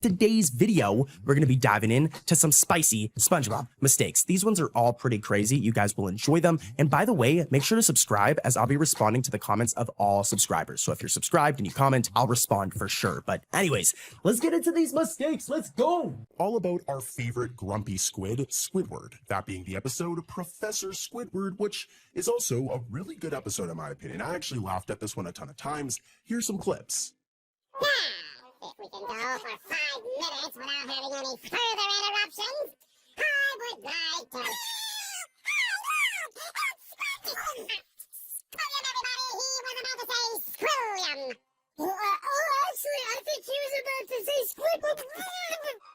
Today's video, we're going to be diving in to some spicy SpongeBob mistakes. These ones are all pretty crazy. You guys will enjoy them. And by the way, make sure to subscribe as I'll be responding to the comments of all subscribers. So if you're subscribed and you comment, I'll respond for sure. But anyways, let's get into these mistakes. Let's go. All about our favorite grumpy squid, Squidward. That being the episode Professor Squidward, which is also a really good episode in my opinion. I actually laughed at this one a ton of times. Here's some clips. If we can go for 5 minutes without having any further interruptions, I would like to... Screw everybody! He was about to say screw actually, I think he was about to say Squidward.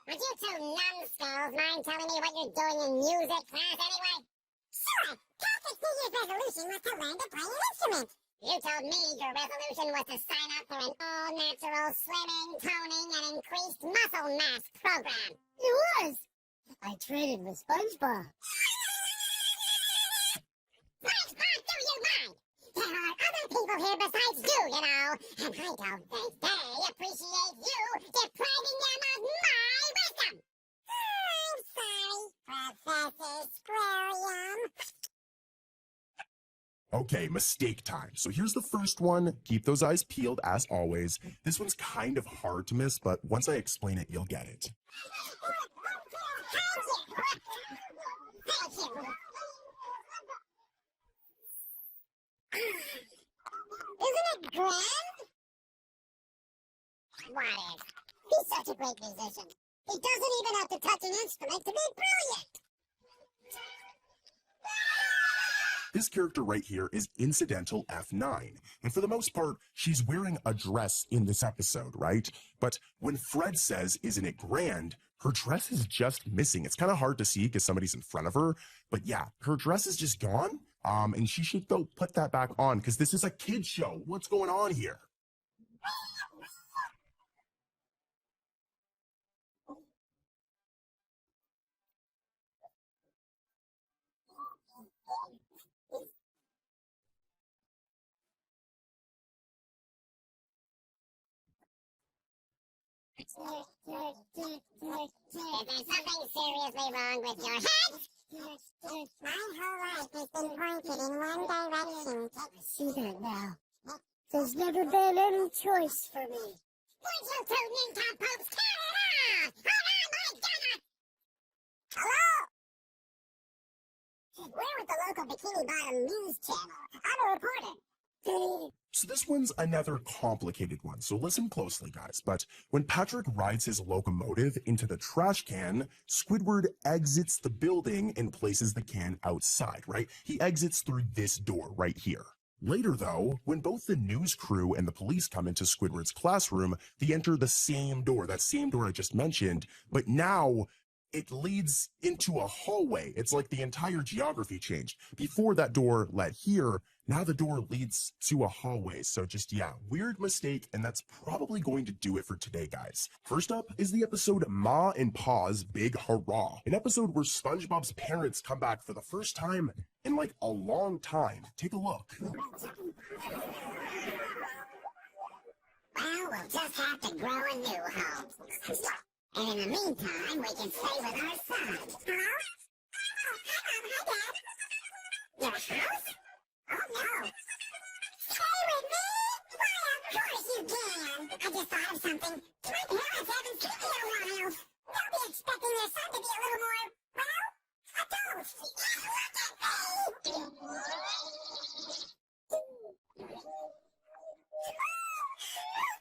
Would you two numbskulls mind telling me what you're doing in music class anyway? Sure, Patrick's New Year's resolution was to learn to play an instrument. You told me your resolution was to sign up for an all-natural slimming, toning, and increased muscle mass program. It was. I traded with SpongeBob. SpongeBob, do you mind? There are other people here besides you, you know, and I don't think they appreciate you depriving them of my wisdom. I'm sorry, Professor Squarium. Okay, mistake time. So here's the first one. Keep those eyes peeled as always. This one's kind of hard to miss, but once I explain it, you'll get it. Isn't it grand? What is? He's such a great musician. He doesn't even have to touch an instrument to be brilliant. This character right here is Incidental F9, and for the most part, she's wearing a dress in this episode, right? But when Fred says, "Isn't it grand?" her dress is just missing. It's kind of hard to see because somebody's in front of her, but yeah, her dress is just gone, and she should go put that back on because this is a kid's show. What's going on here? Is there something seriously wrong with your head? My whole life has been pointed in one direction. I see that now. There's never been any choice for me. Would you two nincompoops turn it off? Hold on, my God! Hello? We're with the local Bikini Bottom news channel. I'm a reporter. So this one's another complicated one, so listen closely, guys. But when Patrick rides his locomotive into the trash can, Squidward exits the building and places the can outside, right? He exits through this door right here. Later, though, when both the news crew and the police come into Squidward's classroom, they enter the same door, that same door I just mentioned, but now it leads into a hallway. It's like the entire geography changed. Before that door led here, now the door leads to a hallway. So just, yeah, weird mistake, and that's probably going to do it for today, guys. First up is the episode Ma and Pa's Big Hurrah, an episode where SpongeBob's parents come back for the first time in like a long time. Take a look. Well, we'll just have to grow a new home. And in the meantime, we can stay with our son. Hello? Hi, Dad. Your house? Oh, no. Stay with me? Why, of course you can. I just thought of something. My parents haven't seen me in a while. They'll be expecting their son to be a little more, well, adult. Look at me.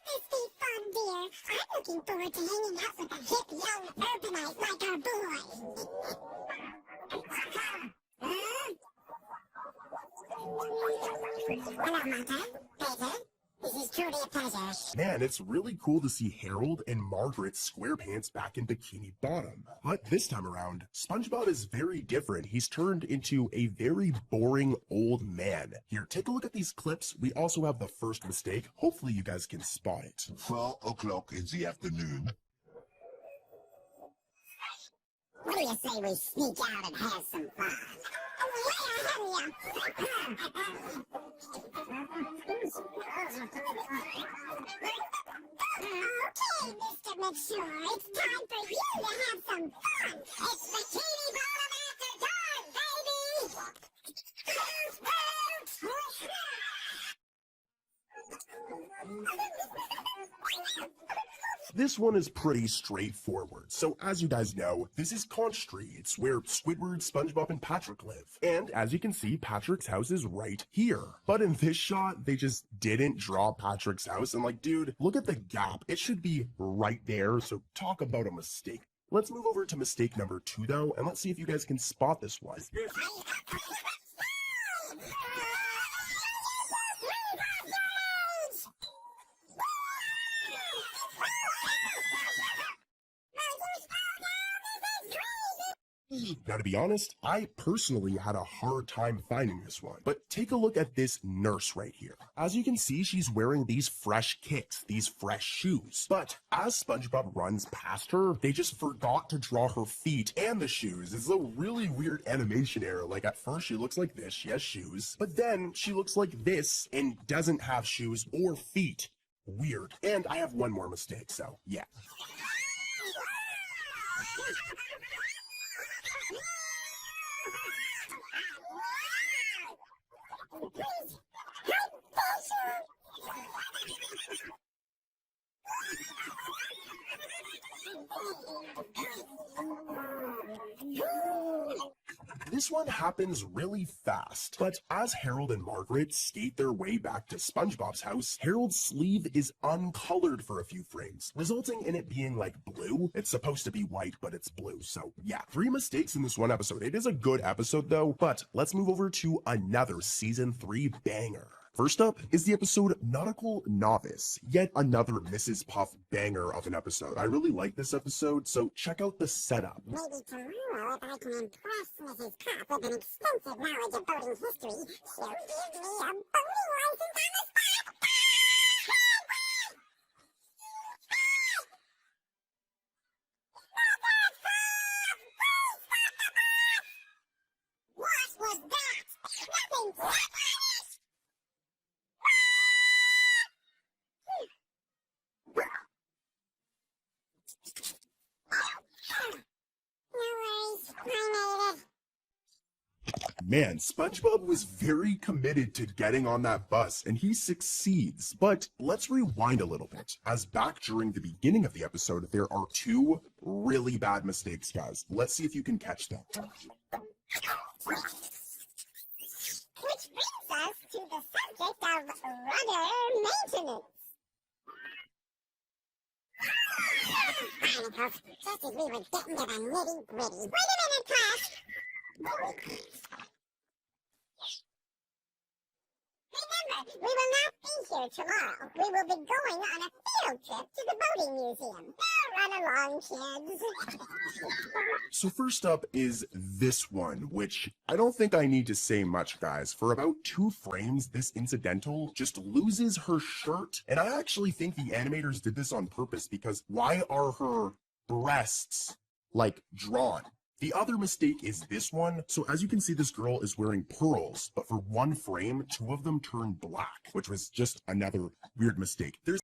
This be fun, dear. I'm looking forward to hanging out with a hip young urbanite like our boy. Hello, Mother. Peter. This is truly a pleasure. Man, it's really cool to see Harold and Margaret SquarePants back in Bikini Bottom. But this time around, SpongeBob is very different. He's turned into a very boring old man. Here, take a look at these clips. We also have the first mistake. Hopefully you guys can spot it. 4 o'clock in the afternoon. What do you say we sneak out and have some fun? Okay, Mr. Mature, it's time for you to have some fun. It's Bikini Bottom after dark, baby! This one is pretty straightforward. So as you guys know, this is Conch Street. It's where Squidward, SpongeBob, and Patrick live. And as you can see, Patrick's house is right here. But in this shot, they just didn't draw Patrick's house. And like, dude, look at the gap. It should be right there. So talk about a mistake. Let's move over to mistake number 2 though, and let's see if you guys can spot this one. Now, to be honest, I personally had a hard time finding this one, but take a look at this nurse right here. As you can see, she's wearing these fresh kicks, these fresh shoes. But as SpongeBob runs past her, they just forgot to draw her feet and the shoes. It's a really weird animation error. Like at first she looks like this, she has shoes, but then she looks like this and doesn't have shoes or feet. Weird. And I have one more mistake, so yeah. This one happens really fast, but as Harold and Margaret skate their way back to SpongeBob's house, Harold's sleeve is uncolored for a few frames, resulting in it being like blue. It's supposed to be white, but it's blue. So yeah, 3 mistakes in this one episode. It is a good episode though, but let's move over to another season 3 banger. First up is the episode Nautical Novice, yet another Mrs. Puff banger of an episode. I really like this episode, so check out the setup. Maybe tomorrow, if I can impress Mrs. Puff with an extensive knowledge of boating history, she'll give me a boating license on the spot! What was that? Nothing! Man, SpongeBob was very committed to getting on that bus, and he succeeds. But let's rewind a little bit, as back during the beginning of the episode, there are 2 really bad mistakes, guys. Let's see if you can catch them. Which brings us to the subject of rudder maintenance. Fine, Puff. Just as we were getting to the nitty-gritty. Wait a minute, class! Remember, we will not be here tomorrow. We will be going on a field trip to the boating museum. Now run along, kids. So first up is this one, which I don't think I need to say much, guys. For about 2 frames, this incidental just loses her shirt. And I actually think the animators did this on purpose, because why are her breasts, like, drawn? The other mistake is this one. So as you can see, this girl is wearing pearls, but for 1 frame, 2 of them turn black, which was just another weird mistake. There's